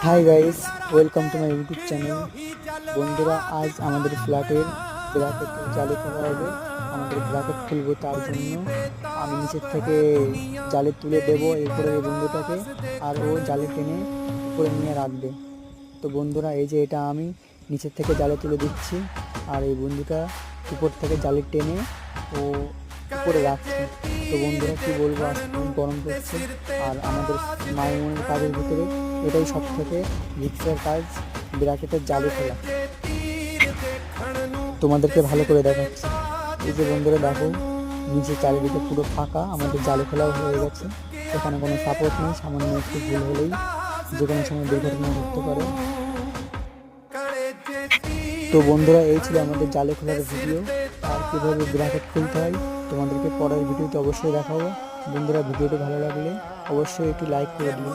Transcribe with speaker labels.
Speaker 1: Hi guys, welcome to my YouTube channel. বন্ধুরা, আজ আমাদের ফ্ল্যাটের ব্র্যাকেট জালি করা হবে। আমাদের ব্র্যাকেট খুলবো, তার জন্য আমি নিচের থেকে জালি তুলে দেবো এরপরে এই বন্ধুটাকে, আর ও জালি টেনে উপরে নিয়ে রাখবে। তো বন্ধুরা, এই যে এটা আমি নিচের থেকে জালি তুলে দিচ্ছি, আর এই বন্ধুটা উপর থেকে জালি টেনে ও উপরে রাখছে। তো বন্ধুরা, কি বলবো, আজকে গরম পড়ছে, আর আমাদের মায়ের কাজের ভিতরে এটাই সব থেকে রিক্সের কাজ, ব্র্যাকেটের জালি খোলা। তোমাদেরকে ভালো করে দেখাচ্ছি। এই যে বন্ধুরা দেখো, নিচে চারিদিকে পুরো ফাঁকা, আমাদের জালি খোলাও হয়ে গেছে। এখানে কোনো সাপোর্ট নেই, সামান্য একটু ভুল হলেই যে কোনো সময় দুর্ঘটনা ঘটতে পারে। তো বন্ধুরা, এই ছিল আমাদের জালি খোলার ভিডিও, আর কীভাবে ব্র্যাকেট খুলতে হয় তোমাদেরকে পরের ভিডিওতে অবশ্যই দেখাবো। বন্ধুরা, ভিডিওটি ভালো লাগলে অবশ্যই একটু লাইক করে দিও।